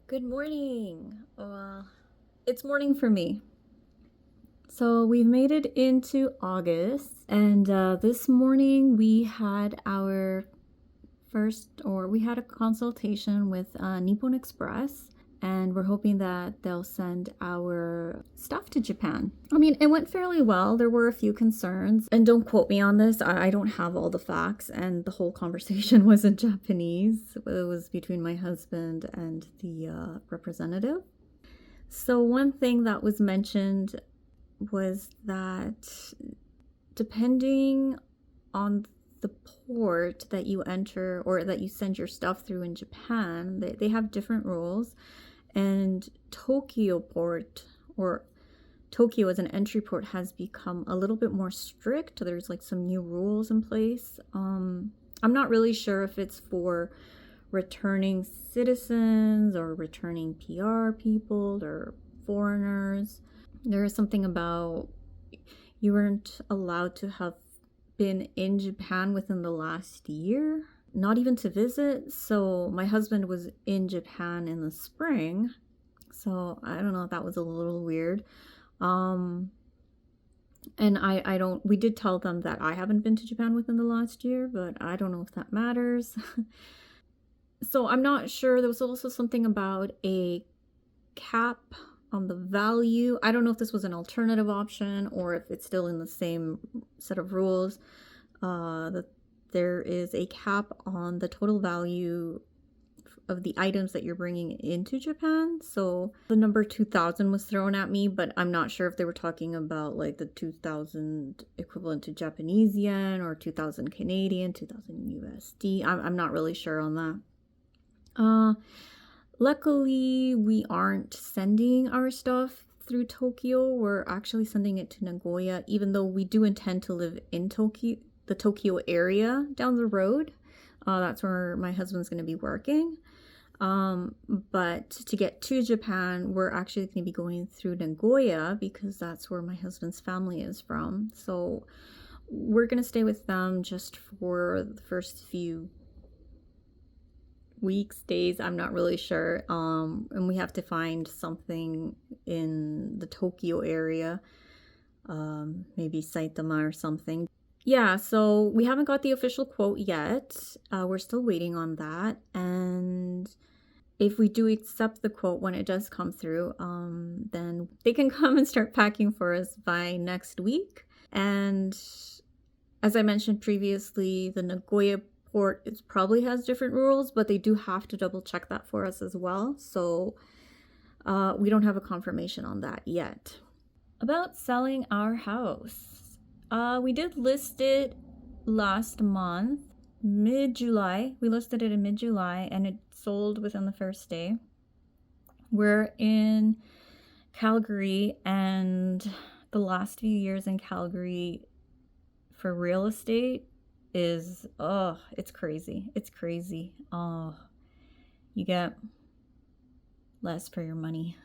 Good morning. Well, it's morning for me. So we've made it into August, and this morning we had we had a consultation with Nippon Express, and we're hoping that they'll send our stuff to Japan. I mean, it went fairly well. There were a few concerns, and don't quote me on this. I don't have all the facts, and the whole conversation was in Japanese. It was between my husband and the representative. So, one thing that was mentioned was that depending on the port that you enter or that you send your stuff through in Japan, they have different rules. And Tokyo port, or Tokyo as an entry port, has become a little bit more strict. There's like some new rules in place. I'm not really sure if it's for returning citizens or returning PR people or foreigners. There is something about you weren't allowed to have been in Japan within the last year, not even to visit. So my husband was in Japan in the spring. So I don't know, that was a little weird. And I don't, we did tell them that I haven't been to Japan within the last year, but I don't know if that matters. So I'm not sure. There was also something about a cap on the value. I don't know if this was an alternative option or if it's still in the same set of rules. That there is a cap on the total value of the items that you're bringing into Japan. So the number 2000 was thrown at me, but I'm not sure if they were talking about like the 2000 equivalent to Japanese yen or 2000 Canadian, 2000 USD. I'm not really sure on that. Luckily, we aren't sending our stuff through Tokyo. We're actually sending it to Nagoya, even though we do intend to live in Tokyo, the Tokyo area down the road. That's where my husband's going to be working. But to get to Japan, we're actually going to be going through Nagoya because that's where my husband's family is from. So we're going to stay with them just for the first few weeks, days, I'm not really sure. And we have to find something in the Tokyo area, maybe Saitama or something. Yeah, so we haven't got the official quote yet. We're still waiting on that. And if we do accept the quote when it does come through, then they can come and start packing for us by next week. And as I mentioned previously, the Nagoya port probably has different rules, but they do have to double check that for us as well. So we don't have a confirmation on that yet. About selling our house, we did list it last month, mid-July. We listed it in mid-July and it sold within the first day. We're in Calgary, and the last few years in Calgary for real estate is it's crazy. It's crazy. You get less for your money.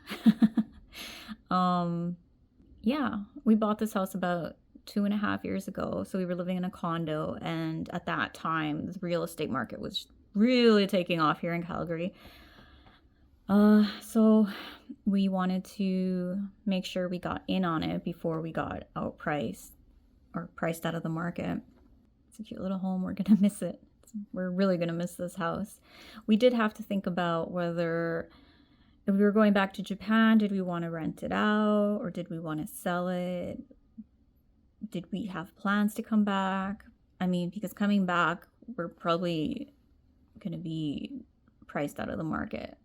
Yeah, we bought this house about 2.5 years ago. So we were living in a condo, and at that time the real estate market was really taking off here in Calgary. So we wanted to make sure we got in on it before we got outpriced or priced out of the market. It's a cute little home. We're gonna miss it. We're really gonna miss this house. We did have to think about whether, if we were going back to Japan, did we want to rent it out or did we want to sell it? Did we have plans to come back? I mean, because coming back, we're probably gonna be priced out of the market.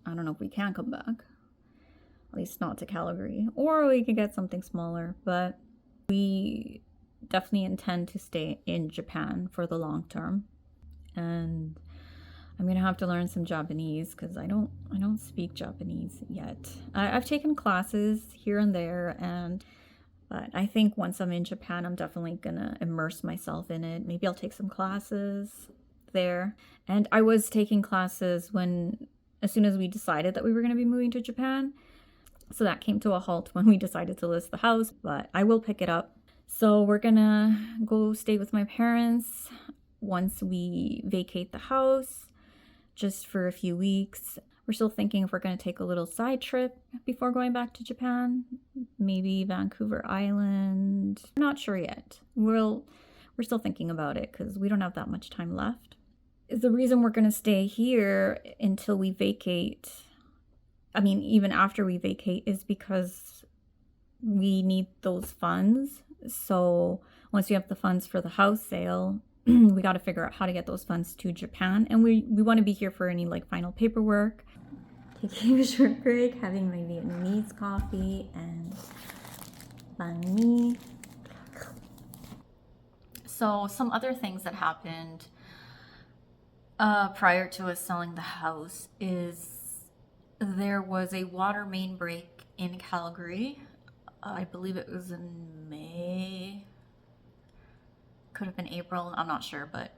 I don't know if we can come back, at least not to Calgary, or we could get something smaller, but we definitely intend to stay in Japan for the long term. And I'm gonna have to learn some Japanese because I don't speak Japanese yet. I've taken classes here and there, but I think once I'm in Japan, I'm definitely gonna immerse myself in it. Maybe I'll take some classes there. And I was taking classes as soon as we decided that we were gonna be moving to Japan. So that came to a halt when we decided to list the house, but I will pick it up. So we're gonna go stay with my parents once we vacate the house, just for a few weeks. We're still thinking if we're going to take a little side trip before going back to Japan, maybe Vancouver Island. We're not sure yet. We're still thinking about it because we don't have that much time left. The reason we're going to stay here until we vacate, I mean, even after we vacate, is because we need those funds. So once we have the funds for the house sale, we got to figure out how to get those funds to Japan. And we want to be here for any like final paperwork. Taking a short break, having my Vietnamese coffee and banh mi. So some other things that happened prior to us selling the house is there was a water main break in Calgary. I believe it was in May. Could have been April, I'm not sure, but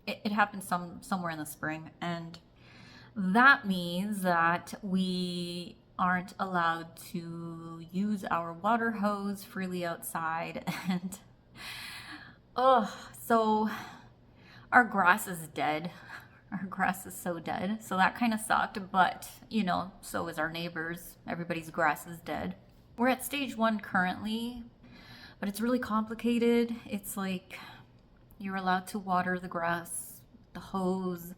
it happened somewhere in the spring. And that means that we aren't allowed to use our water hose freely outside. And so our grass is dead. Our grass is so dead. So that kind of sucked, but you know, so is our neighbors. Everybody's grass is dead. We're at stage 1 currently, but it's really complicated. It's like you're allowed to water the grass, the hose,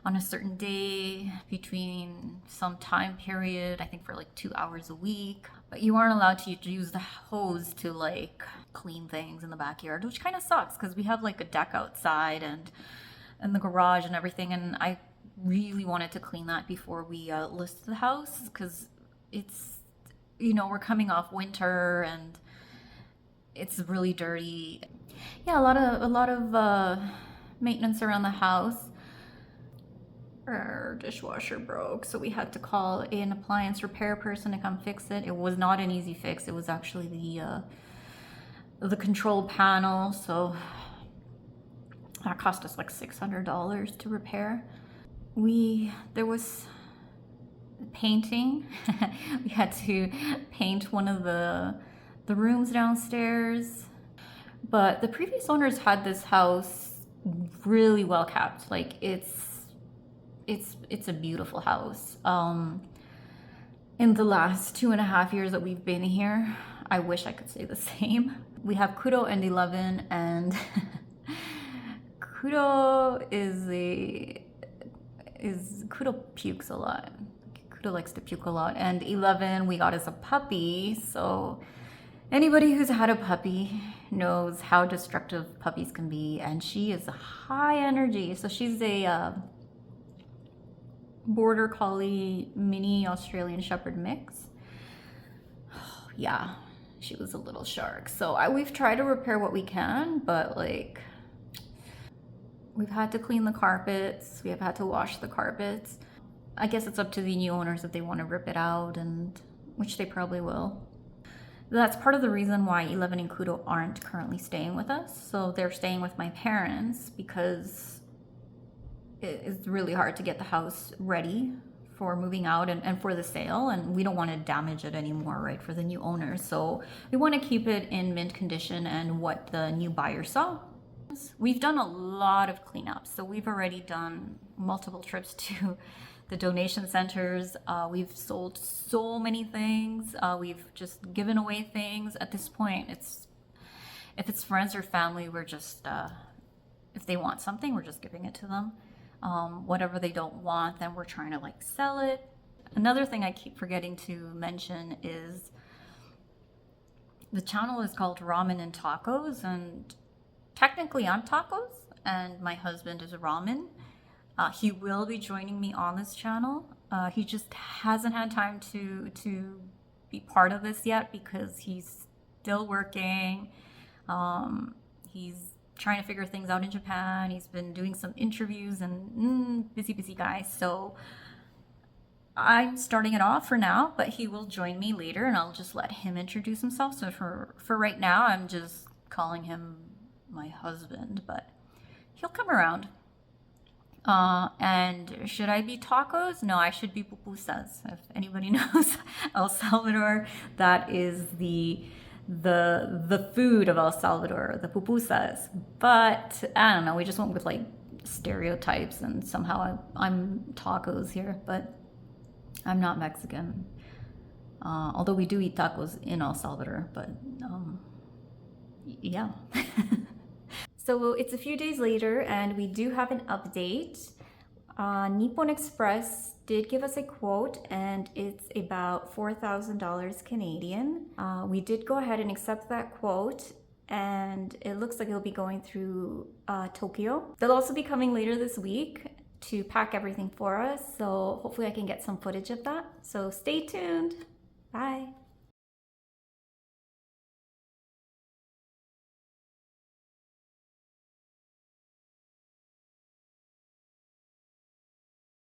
on a certain day between some time period, I think for like 2 hours a week. But you aren't allowed to use the hose to like clean things in the backyard, which kind of sucks because we have like a deck outside and the garage and everything. And I really wanted to clean that before we list the house because it's, you know, we're coming off winter and it's really dirty. Yeah, a lot of maintenance around the house. Our dishwasher broke, so we had to call an appliance repair person to come fix it. It was not an easy fix. It was actually the control panel, so that cost us like $600 to repair. There was painting. We had to paint one of the rooms downstairs. But the previous owners had this house really well kept. Like it's a beautiful house. In the last 2.5 years that we've been here, I wish I could say the same. We have Kudo and 11, and Kudo Kudo pukes a lot. Kudo likes to puke a lot. And 11 we got as a puppy, so anybody who's had a puppy knows how destructive puppies can be, and she is high energy. So she's a border collie mini Australian Shepherd mix. Yeah, she was a little shark. So we've tried to repair what we can, but like we've had to clean the carpets, we have had to wash the carpets. I guess it's up to the new owners if they want to rip it out, and which they probably will. That's part of the reason why 11 and Kudo aren't currently staying with us. So they're staying with my parents because it's really hard to get the house ready for moving out and for the sale, and we don't want to damage it anymore, right, for the new owners. So we want to keep it in mint condition and what the new buyer saw. We've done a lot of cleanups. So we've already done multiple trips to the donation centers. We've sold so many things. We've just given away things. At this point, if it's friends or family, we're just, if they want something, we're just giving it to them. Whatever they don't want, then we're trying to like sell it. Another thing I keep forgetting to mention is the channel is called Ramen and Tacos, and technically I'm tacos and my husband is ramen. He will be joining me on this channel. He just hasn't had time to be part of this yet because he's still working. He's trying to figure things out in Japan. He's been doing some interviews and busy guy. So I'm starting it off for now, but he will join me later and I'll just let him introduce himself. So for right now, I'm just calling him my husband, but he'll come around. And should I be tacos? No, I should be pupusas. If anybody knows El Salvador, that is the food of El Salvador, the pupusas. But I don't know, we just went with like stereotypes and somehow I'm tacos here. But I'm not Mexican. Although we do eat tacos in El Salvador, but yeah. So it's a few days later and we do have an update. Nippon Express did give us a quote and it's about $4,000 Canadian. We did go ahead and accept that quote and it looks like it'll be going through Tokyo. They'll also be coming later this week to pack everything for us, so hopefully I can get some footage of that. So stay tuned. Bye.